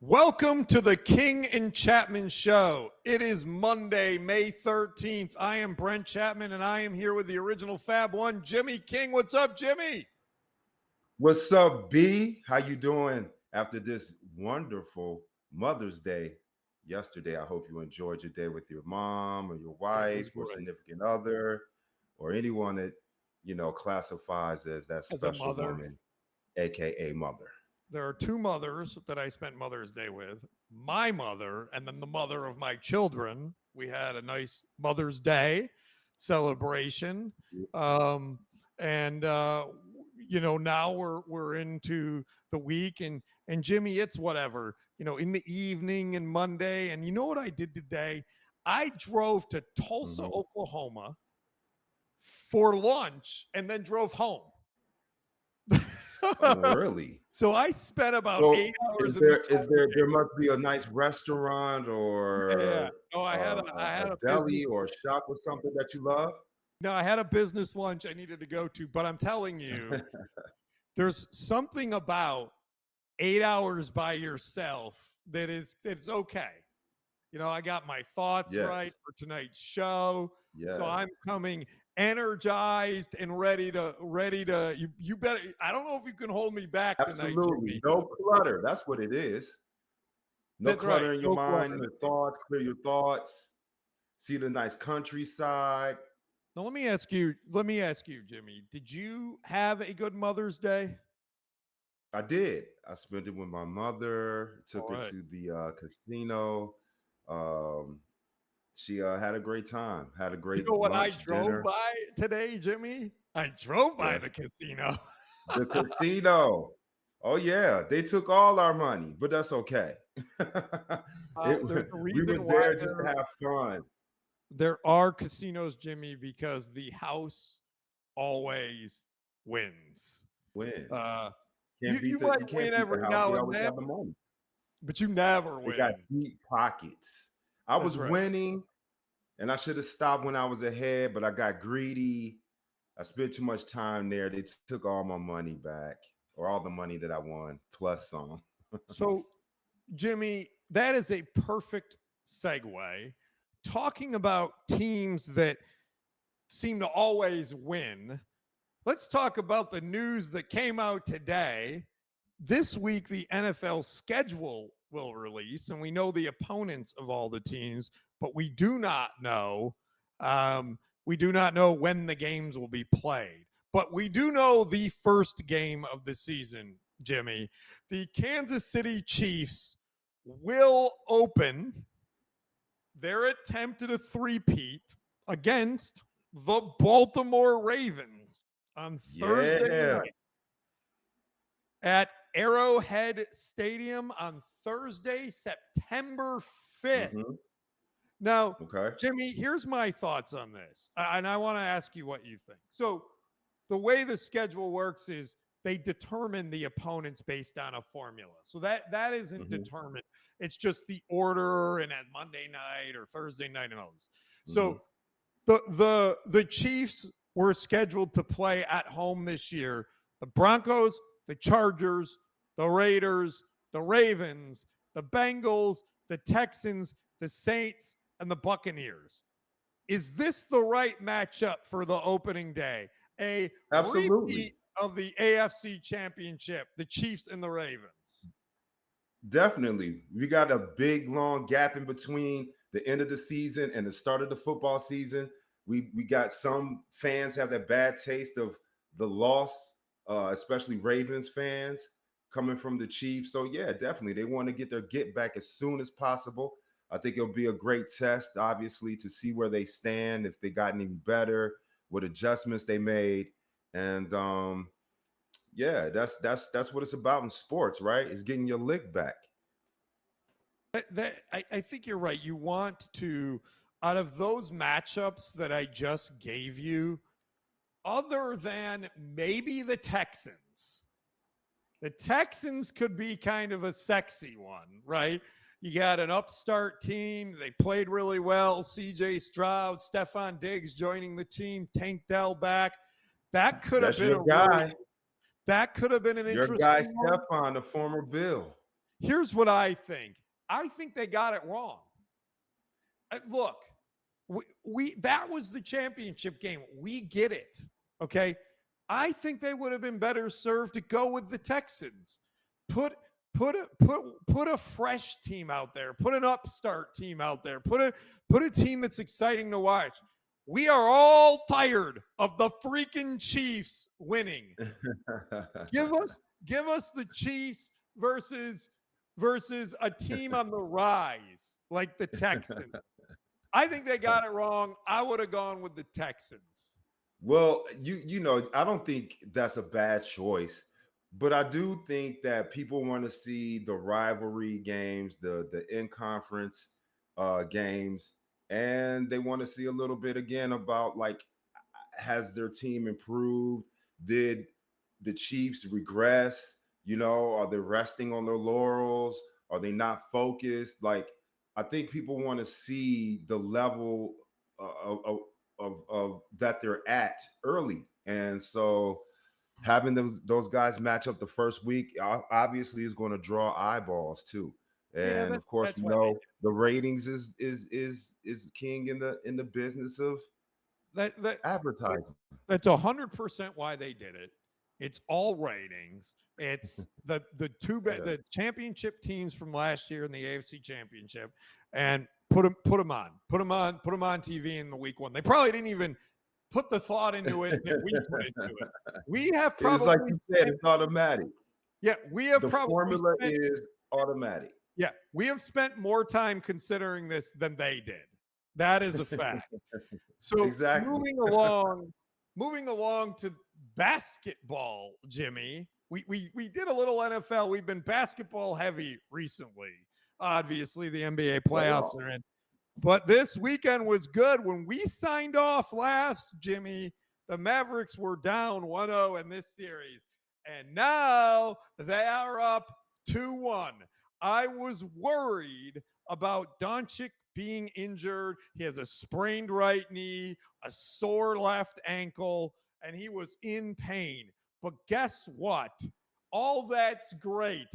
Welcome to the King and Chapman Show. It is Monday, May 13th. I am Brent Chapman, and I am here with the original Fab One, Jimmy King. What's up, Jimmy? What's up, B? How you doing after this wonderful Mother's Day yesterday? I hope you enjoyed your day with your mom or your wife or significant other or anyone that, classifies as that special woman, aka mother. There are two mothers that I spent Mother's Day with. My mother and then the mother of my children. We had a nice Mother's Day celebration. Now we're into the week and Jimmy, it's whatever, in the evening and Monday. And you know what I did today? I drove to Tulsa, Oklahoma for lunch and then drove home. Oh, really? So I spent about 8 hours. There must be a nice restaurant or I had a deli or a shop or something that you love? No, I had a business lunch I needed to go to, but I'm telling you, there's something about 8 hours by yourself it's okay. I got my thoughts right for tonight's show. Yes. So I'm coming energized and ready to you better. I don't know if you can hold me back tonight. Absolutely. No clutter. That's what it is. No clutter in your mind, your thoughts, clear your thoughts. See the nice countryside. Now let me ask you, Jimmy, did you have a good Mother's Day? I did. I spent it with my mother, took her to the casino. She had a great time. Had a great. You know what I drove by today, Jimmy? I drove by the casino. The casino. Oh yeah, they took all our money, but that's okay. We were there just to have fun. There are casinos, Jimmy, because the house always wins. You might win every now and then, but you never win. They got deep pockets. I was winning, and I should have stopped when I was ahead, but I got greedy. I spent too much time there. They took all my money back, or all the money that I won, plus some. So, Jimmy, that is a perfect segue. Talking about teams that seem to always win, let's talk about the news that came out today. This week, the NFL schedule will release, and we know the opponents of all the teams, but we do not know. We do not know when the games will be played, but we do know the first game of the season, Jimmy. The Kansas City Chiefs will open their attempt at a three-peat against the Baltimore Ravens on Thursday night at Arrowhead Stadium on Thursday, September 5th. Now, Jimmy, here's my thoughts on this, and I want to ask you what you think. So the way the schedule works is they determine the opponents based on a formula. So that isn't determined. It's just the order and at Monday night or Thursday night and all this. So the Chiefs were scheduled to play at home this year. The Broncos, the Chargers, the Raiders, the Ravens, the Bengals, the Texans, the Saints, and the Buccaneers. Is this the right matchup for the opening day? Repeat of the AFC Championship, the Chiefs and the Ravens. Definitely. We got a big, long gap in between the end of the season and the start of the football season. We got some fans have that bad taste of the loss, especially Ravens fans coming from the Chiefs. So, yeah, definitely. They want to get their get back as soon as possible. I think it'll be a great test, obviously, to see where they stand, if they got any better, what adjustments they made. And that's what it's about in sports, right? It's getting your lick back. I think you're right. You want to, out of those matchups that I just gave you, other than maybe the Texans could be kind of a sexy one, right? You got an upstart team. They played really well. C.J. Stroud, Stephon Diggs joining the team, Tank Dell back. That could have been a guy. That could have been an interesting guy, Stephon, the former Bill. Here's what I think. I think they got it wrong. Look, we that was the championship game. We get it. Okay. I think they would have been better served to go with the Texans. Put put a fresh team out there. Put an upstart team out there. Put a team that's exciting to watch. We are all tired of the freaking Chiefs winning. Give us the Chiefs versus a team on the rise like the Texans. I think they got it wrong. I would have gone with the Texans. Well, I don't think that's a bad choice, but I do think that people want to see the rivalry games, the in conference games, and they want to see a little bit again about like, has their team improved? Did the Chiefs regress? Are they resting on their laurels? Are they not focused? Like, I think people want to see the level of that they're at early, and so having those guys match up the first week obviously is going to draw eyeballs too. Yeah, And of course, that's why they the ratings is king in the business of that advertising. that's 100% why they did it. It's all ratings. It's the Yeah. the championship teams from last year in the AFC Championship, and put them on TV in the week one. They probably didn't even put the thought into it that we put into it. We have It's like probably you said, it's automatic. we have The probably formula is automatic. we have spent more time considering this than they did. That is a fact. So Exactly. moving along to basketball, Jimmy. We did a little NFL. We've been basketball heavy recently. Obviously, the NBA playoffs are in. But this weekend was good. When we signed off last, Jimmy, the Mavericks were down 1-0 in this series. And now they are up 2-1. I was worried about Doncic being injured. He has a sprained right knee, a sore left ankle, and he was in pain. But guess what? All that's great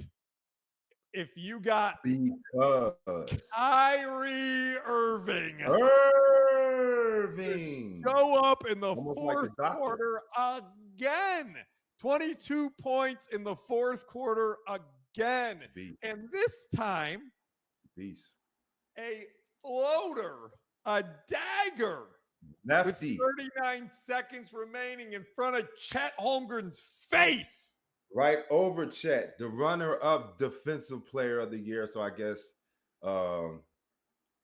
if you got Because Kyrie Irving Irving go up in the almost like fourth a doctor. quarter again. 22 points in the fourth quarter again. Beast. And this time, Beast. a floater, a dagger, Lefty. with 39 seconds remaining in front of Chet Holmgren's face. Right over Chet, the runner-up defensive player of the year. So I guess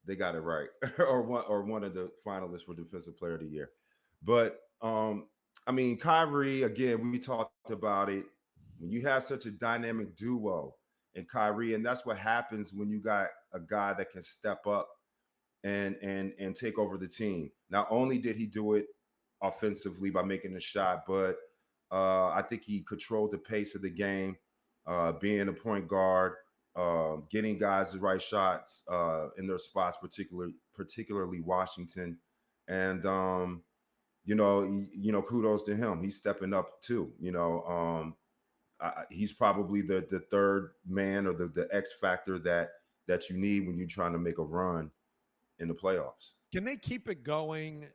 they got it right, or one of the finalists for defensive player of the year. But I mean, Kyrie, again, we talked about it. When you have such a dynamic duo in Kyrie, and that's what happens when you got a guy that can step up and take over the team. Not only did he do it offensively by making a shot, but I think he controlled the pace of the game, being a point guard, getting guys the right shots in their spots, particularly Washington, and kudos to him. He's stepping up too. He's probably the third man or the X factor that you need when you're trying to make a run in the playoffs. Can they keep it going,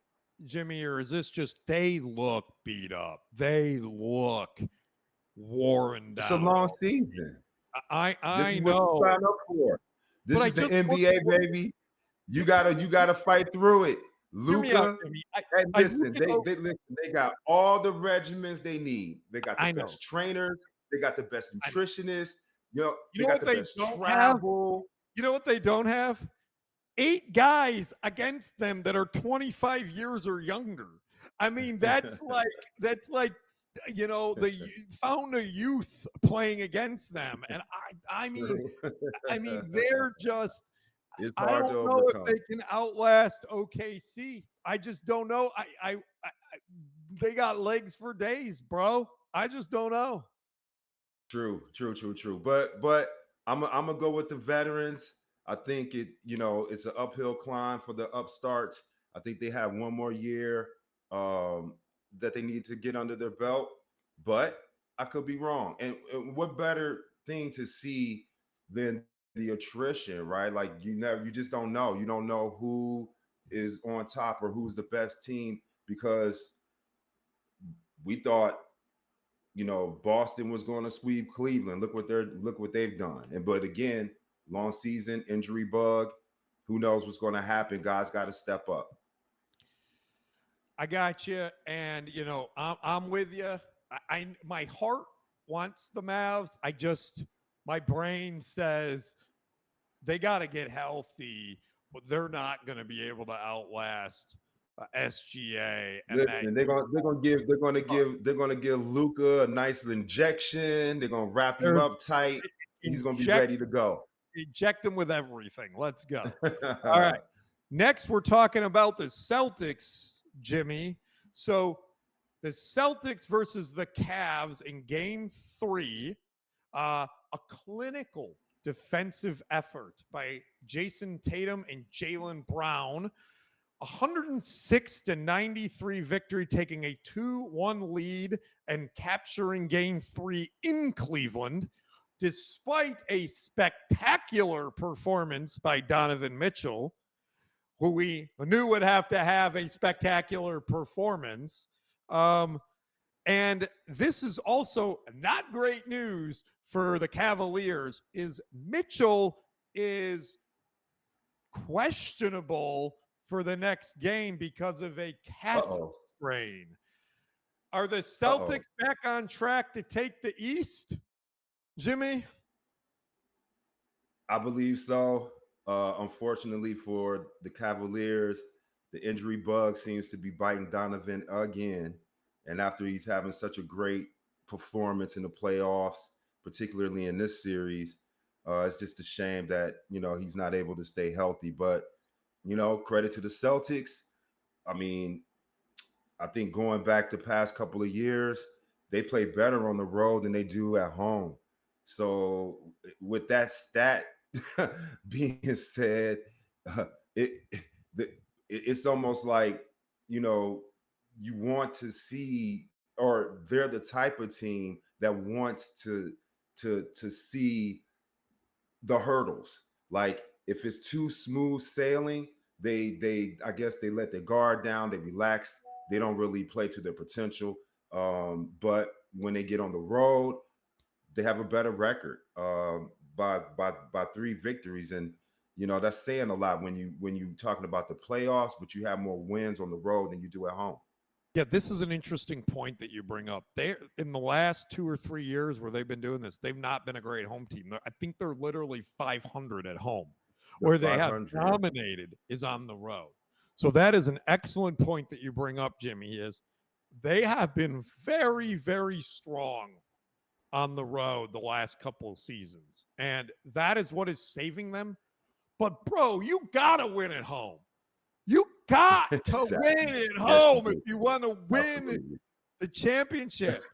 Jimmy, or is this just they look beat up? They look worn down. It's a long season. I this is know. what you sign up for. This is the NBA, baby. You gotta fight through it. Luka, and listen, they got all the regimens they need. They got the best trainers. They got the best nutritionists. They got the best travel. You know what they don't have? 8 guys against them that are 25 years or younger. I mean, that's like the found a youth playing against them, and I mean they're just. I don't know if they can outlast OKC. I just don't know. I they got legs for days, bro. I just don't know. True. But I'm gonna go with the veterans. I think it's an uphill climb for the upstarts. I think they have one more year that they need to get under their belt, but I could be wrong. And what better thing to see than the attrition, right? Like you just don't know. You don't know who is on top or who's the best team because we thought, Boston was going to sweep Cleveland. Look what they've done. And but again, long season, injury bug. Who knows what's going to happen? Guys got to step up. I got you, and I'm with you. My heart wants the Mavs. My brain says they got to get healthy, but they're not going to be able to outlast SGA. And that Listen, they're gonna give Luca a nice injection. They're gonna wrap him they're up tight. He's gonna be inject ready to go. inject them with everything. Let's go. All right. Next, we're talking about the Celtics, Jimmy. So the Celtics versus the Cavs in Game 3, a clinical defensive effort by Jason Tatum and Jaylen Brown. 106-93 victory, taking a 2-1 lead and capturing Game 3 in Cleveland, despite a spectacular performance by Donovan Mitchell, who we knew would have to have a spectacular performance. And this is also not great news for the Cavaliers, is Mitchell is questionable for the next game because of a calf strain. Are the Celtics back on track to take the East, Jimmy? I believe so. Unfortunately for the Cavaliers, the injury bug seems to be biting Donovan again. And after he's having such a great performance in the playoffs, particularly in this series, it's just a shame that he's not able to stay healthy. But credit to the Celtics. I mean, I think going back the past couple of years, they play better on the road than they do at home. So with that stat being said, it, it's almost like you want to see, or they're the type of team that wants to see the hurdles. Like if it's too smooth sailing, they I guess they let their guard down, they relax, they don't really play to their potential. But when they get on the road, they have a better record by 3 victories, and that's saying a lot when you talking about the playoffs. But you have more wins on the road than you do at home. Yeah, this is an interesting point that you bring up. They in the last 2 or 3 years where they've been doing this, they've not been a great home team. I think they're literally 500 at home. Where they have dominated is on the road. So that is an excellent point that you bring up, Jimmy, is they have been very, very strong on the road the last couple of seasons. And that is what is saving them. But, bro, you got to win at home. You got to win at home if you want to win the championship.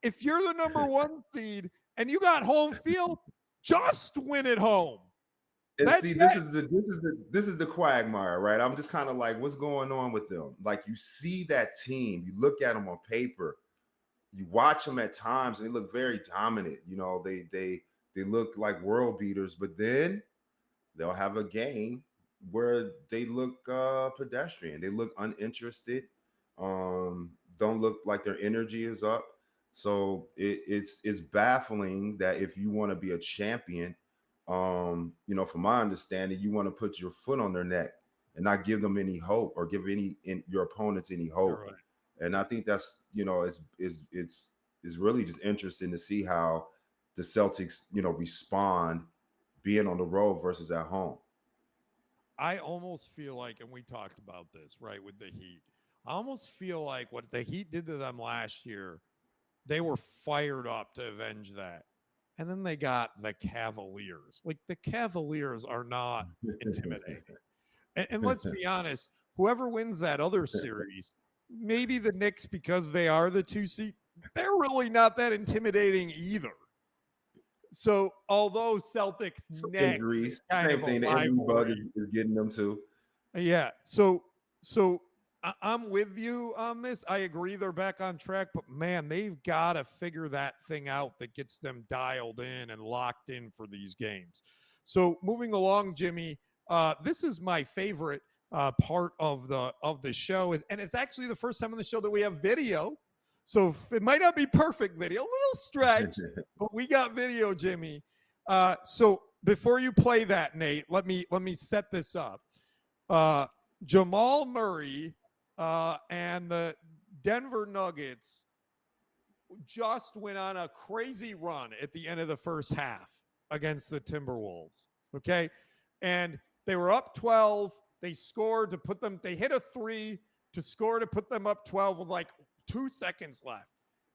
If you're the number 1 seed and you got home field, just win at home. And see, this is the quagmire, right? I'm just kind of like, what's going on with them? Like, you see that team, you look at them on paper, you watch them at times, and they look very dominant. They look like world beaters, but then they'll have a game where they look pedestrian. They look uninterested. Don't look like their energy is up. So it's baffling that if you want to be a champion, from my understanding, you want to put your foot on their neck and not give them any hope or give your opponents any hope. Right. And I think that's it's really just interesting to see how the Celtics respond being on the road versus at home. I almost feel like, and we talked about this, right, with the Heat. I almost feel like what the Heat did to them last year, they were fired up to avenge that. And then they got the Cavaliers. Like, the Cavaliers are not intimidating. And let's be honest, whoever wins that other series, maybe the Knicks, because they are the 2 seed, they're really not that intimidating either. So, although Celtics injuries, same thing, the injury bug is getting them too. Yeah. So I'm with you on this. I agree they're back on track, but man, they've got to figure that thing out that gets them dialed in and locked in for these games. So moving along, Jimmy, this is my favorite part of the show, and it's actually the first time on the show that we have video. So it might not be perfect video, a little stretched, but we got video, Jimmy. So before you play that, Nate, let me set this up. Jamal Murray and the Denver Nuggets just went on a crazy run at the end of the first half against the Timberwolves. Okay. And they were up 12. They scored to put them, they hit a 3 to score to put them up 12 with like 2 seconds left.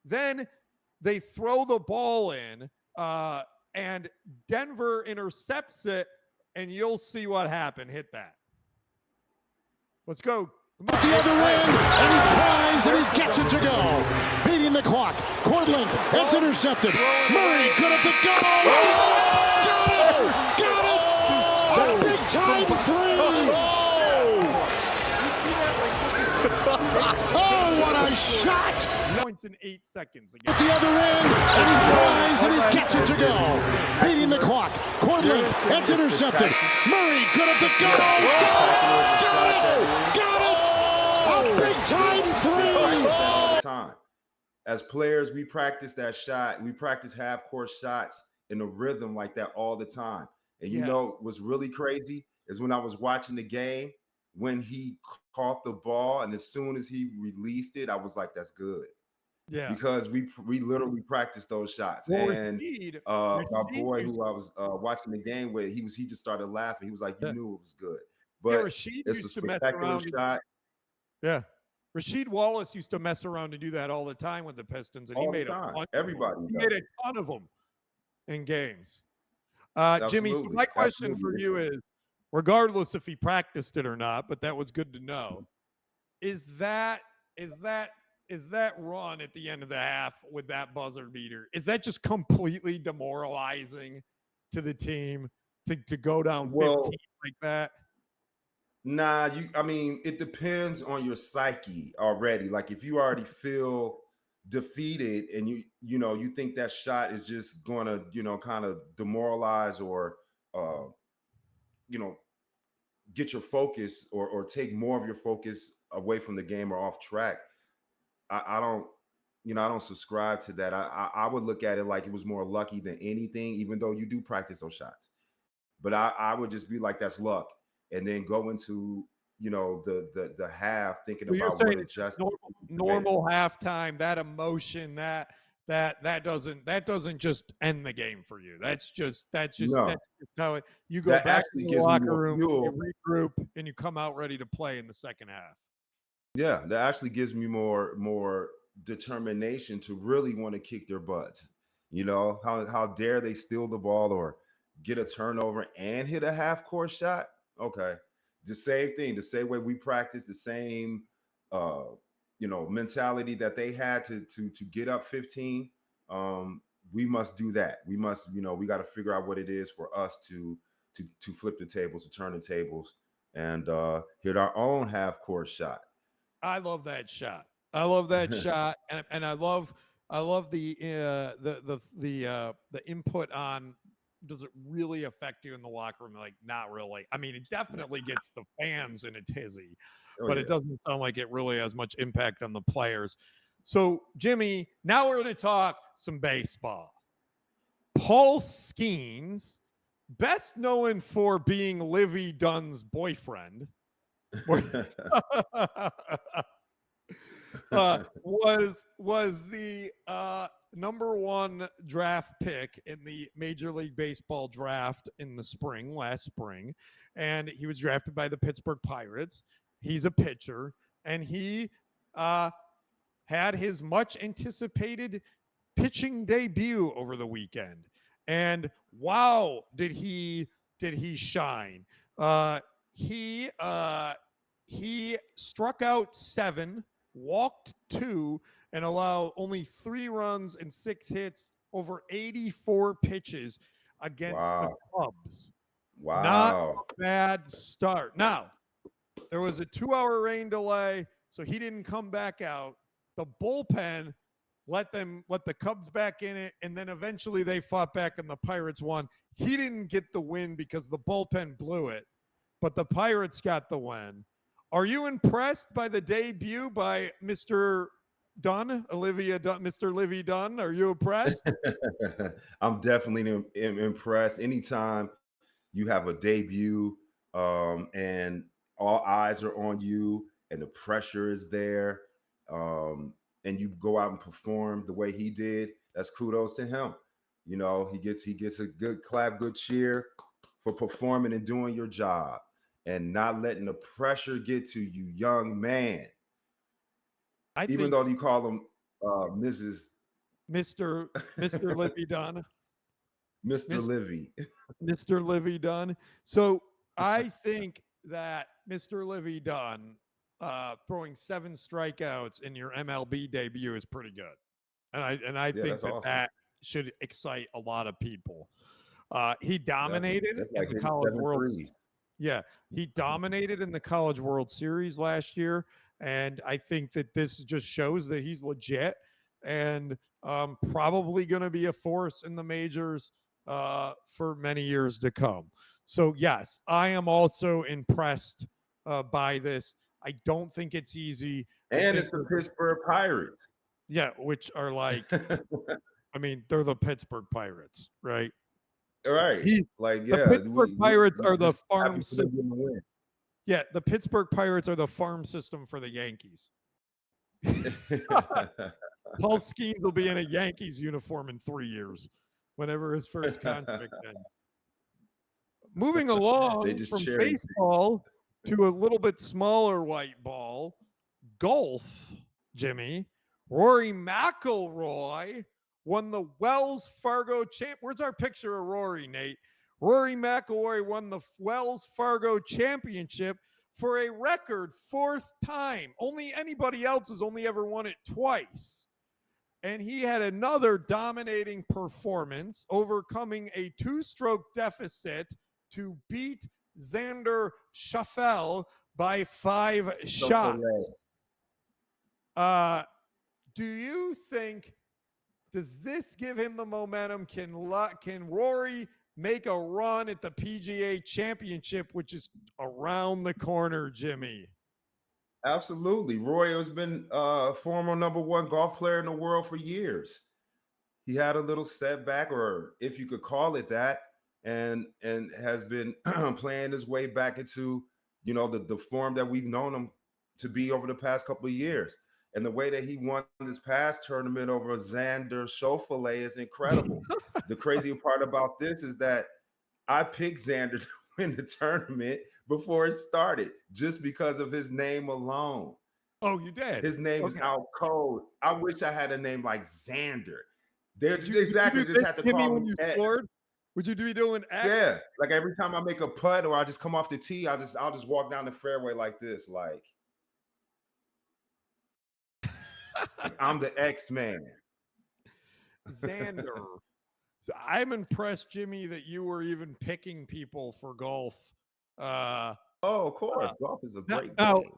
Then they throw the ball in, and Denver intercepts it, and you'll see what happened. Hit that. Let's go. At the other end, and he tries, and he gets it to go. Beating the clock. Court length. It's intercepted. Murray good at the goal. Got it! A big time three! Oh, what a shot! Points in 8 seconds. Again. At the other end, and he tries, and he gets it to go. Beating the clock. Court length. It's intercepted. Murray good at the goal. Got it! A big time three! Time. As players, we practice that shot. We practice half-court shots in a rhythm like that all the time. And you know what's really crazy is when I was watching the game, when he caught the ball, and as soon as he released it, I was like, "That's good." Yeah, because we literally practiced those shots. Well, and Rashid my boy who I was watching the game with, he just started laughing. He was like, "You knew it was good." But Rashid it's used a to mess spectacular around. shot. Yeah. Rasheed Wallace used to mess around and do that all the time with the Pistons, and he All made the time. a Everybody he does made a it. ton of them in games. Jimmy, so Absolutely. my question for Absolutely. you is, regardless if he practiced it or not, but that was good to know. Is that run at the end of the half with that buzzer beater? Is that just completely demoralizing to the team to go down 15 like that? Nah, I mean, it depends on your psyche already. Like if you already feel defeated and you think that shot is just gonna, kind of demoralize or get your focus or take more of your focus away from the game or off track. I don't subscribe to that. I would look at it like it was more lucky than anything, even though you do practice those shots. But I would just be like, that's luck. And then go into the half thinking about what it just normal halftime, that emotion, that doesn't just end the game for you. That's just how you go back to the locker room, you regroup, and you come out ready to play in the second half. Yeah, that actually gives me more determination to really want to kick their butts. How dare they steal the ball or get a turnover and hit a half-court shot? Okay. The same thing, the same way we practice, the same mentality that they had to get up 15. We must do that. We must, we got to figure out what it is for us to flip the tables, to turn the tables, and hit our own half-court shot. I love that shot. I love that shot, and I love the input on, does it really affect you in the locker room? Like, not really. I mean, it definitely gets the fans in a tizzy, but it doesn't sound like it really has much impact on the players. So, Jimmy, now we're going to talk some baseball. Paul Skenes, best known for being Livy Dunn's boyfriend, was the number 1 draft pick in the Major League Baseball draft in the last spring, and he was drafted by the Pittsburgh Pirates. He's a pitcher, and he had his much anticipated pitching debut over the weekend. And wow, did he shine. He struck out 7, walked 2, and allowed only 3 runs and 6 hits over 84 pitches against the Cubs. Wow. Not a bad start. Now, there was a 2-hour rain delay. so he didn't come back out. The bullpen let the Cubs back in it, and then eventually they fought back and the Pirates won. He didn't get the win because the bullpen blew it, but the Pirates got the win. Are you impressed by the debut by Mr. Dunn, Mr. Livy Dunn? Are you impressed? I'm definitely impressed. Anytime you have a debut and all eyes are on you and the pressure is there, and you go out and perform the way he did, that's kudos to him. You know, he gets a good clap, good cheer for performing and doing your job and not letting the pressure get to you, young man. Even though you call him Mrs. Mr. Livy Dunn. Mr. Livy. Mr. Livy Dunn. So I think that Mr. Livy Dunn throwing 7 strikeouts in your MLB debut is pretty good. And I think that awesome. That should excite a lot of people. He dominated in the College World Series. Yeah, he dominated in the College World Series last year. And I think that this just shows that he's legit and probably going to be a force in the majors for many years to come. So, yes, I am also impressed by this. I don't think it's easy. And it's the Pittsburgh Pirates. Yeah, which are like, I mean, they're the Pittsburgh Pirates, right? All right. The Pittsburgh Pirates are the farm system. Yeah, the Pittsburgh Pirates are the farm system for the Yankees. Paul Skenes will be in a Yankees uniform in 3 years, whenever his first contract ends. Moving along from baseball to a little bit smaller white ball, golf, Jimmy. Rory McIlroy won the Wells Fargo Champ. Where's our picture of Rory, Nate? Rory McIlroy won the Wells Fargo Championship for a record 4th time. Only anybody else has only ever won it twice. And he had another dominating performance, overcoming a 2-stroke deficit to beat Xander Schauffele by 5 shots. Do you think, does this give him the momentum? Can Rory make a run at the PGA Championship, which is around the corner, Jimmy? Absolutely. Rory has been a former #1 golf player in the world for years. He had a little setback, or if you could call it that, and has been playing his way back into, you know, the form that we've known him to be over the past couple of years. And the way that he won this past tournament over Xander Schauffele is incredible. The crazy part about this is that I picked Xander to win the tournament before it started, just because of his name alone. Oh, you did? His name is out cold. I wish I had a name like Xander. Just had to call when you scored? Would you be doing X? Yeah, like every time I make a putt or I just come off the tee, I'll just walk down the fairway like this, like I'm the X-Man. Xander. So I'm impressed, Jimmy, that you were even picking people for golf. Of course. Golf is a great game.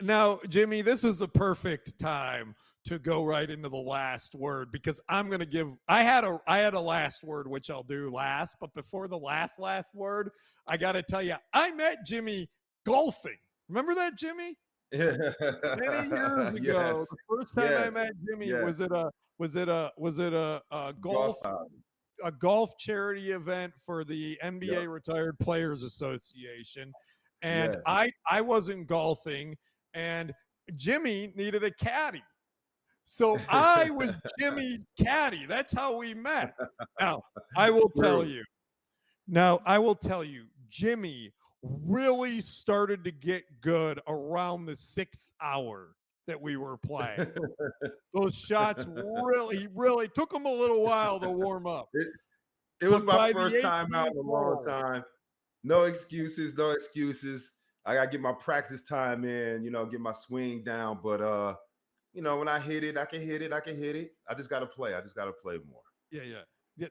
Now, Jimmy, this is a perfect time to go right into the last word, because I'm going to give – I had a last word, which I'll do last. But before the last word, I got to tell you, I met Jimmy golfing. Remember that, Jimmy? Many years ago, yes. The first time I met Jimmy was at a golf charity event for the NBA Retired Players Association, and I wasn't golfing, and Jimmy needed a caddy, so I was Jimmy's caddy. That's how we met. Now I will tell you, Jimmy really started to get good around the 6th hour that we were playing. Those shots really took him a little while to warm up. It was my first time out in a long time. No excuses. I got to get my practice time in, get my swing down. But, when I hit it, I can hit it. I just got to play. I just got to play more. Yeah.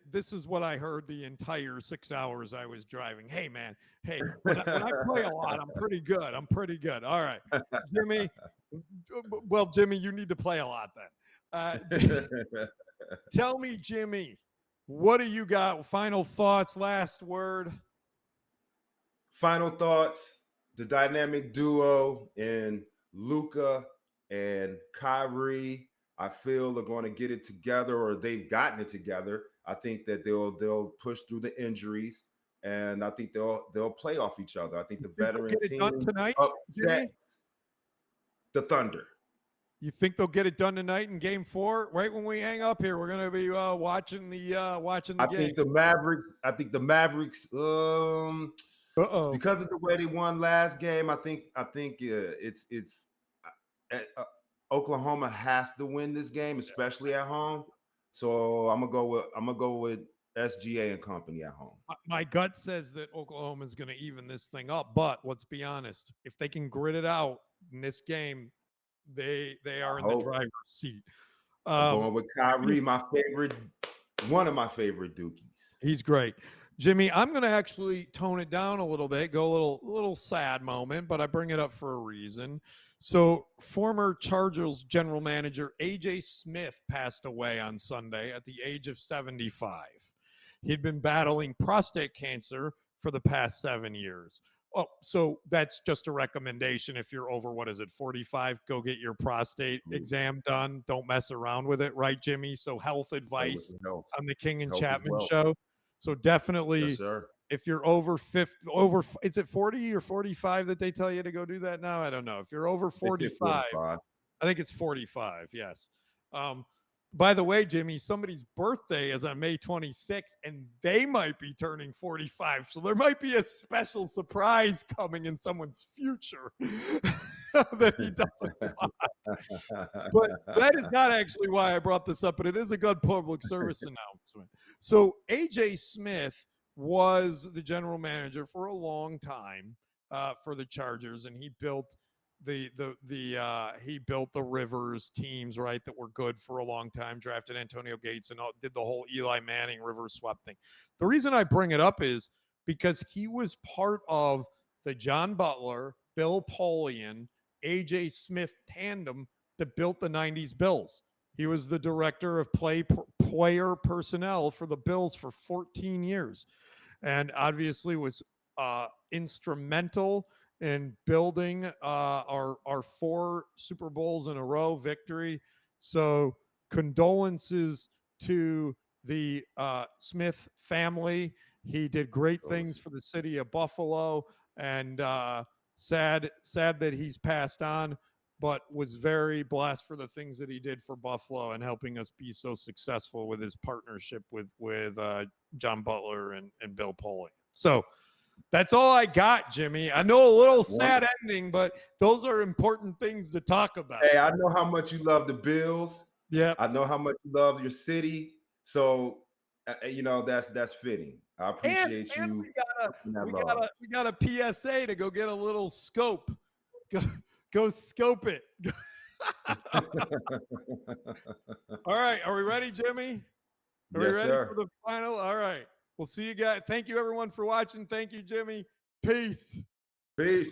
This is what I heard the entire 6 hours I was driving. Hey, man. Hey, when I play a lot, I'm pretty good. I'm pretty good. All right, Jimmy. Well, Jimmy, you need to play a lot then. Tell me, Jimmy, what do you got? Final thoughts, last word. Final thoughts. The dynamic duo in Luka and Kyrie, I feel are going to get it together, or they've gotten it together. I think that they'll push through the injuries, and I think they'll play off each other. I think the veteran Get it done team tonight, upsets Jimmy? the Thunder. You think they'll get it done tonight in Game 4? Right when we hang up here, we're going to be watching the game. I think the Mavericks. Because of the way they won last game, I think it's Oklahoma has to win this game, especially at home. So I'm gonna go with SGA and company at home. My gut says that Oklahoma is going to even this thing up, but let's be honest. If they can grit it out in this game, they are in the driver's seat. I'm going with Kyrie, one of my favorite Dookies. He's great. Jimmy, I'm going to actually tone it down a little bit, go a little sad moment, but I bring it up for a reason. So former Chargers general manager A.J. Smith passed away on Sunday at the age of 75. He'd been battling prostate cancer for the past 7 years. Oh, so that's just a recommendation. If you're over, 45, go get your prostate exam done. Don't mess around with it. Right, Jimmy? So health advice on the King and Chapman show. So definitely, yes, sir. If you're over 50, is it 40 or 45 that they tell you to go do that now? I don't know. If you're over 45, I think it's 45. Yes. By the way, Jimmy, somebody's birthday is on May 26th, and they might be turning 45. So there might be a special surprise coming in someone's future that he doesn't want. But that is not actually why I brought this up, but it is a good public service announcement. So A.J. Smith was the general manager for a long time for the Chargers, and he built he built the Rivers teams, right, that were good for a long time, drafted Antonio Gates and did the whole Eli Manning Rivers swept thing. The reason I bring it up is because he was part of the John Butler, Bill Polian, A.J. Smith tandem that built the 90s Bills. He was the director of player personnel for the Bills for 14 years and obviously was instrumental in building our 4 Super Bowls in a row victory. So condolences to the Smith family. He did great things for the city of Buffalo, and sad that he's passed on, but was very blessed for the things that he did for Buffalo and helping us be so successful with his partnership with John Butler and Bill Polian. So that's all I got, Jimmy. I know a little sad ending, but those are important things to talk about. Hey, I know how much you love the Bills. Yeah. I know how much you love your city. So, that's fitting. I appreciate you. And we got a PSA to go get a little scope. Go scope it. All right. Are we ready, Jimmy? Are we ready for the final? All right. We'll see you guys. Thank you, everyone, for watching. Thank you, Jimmy. Peace. Peace.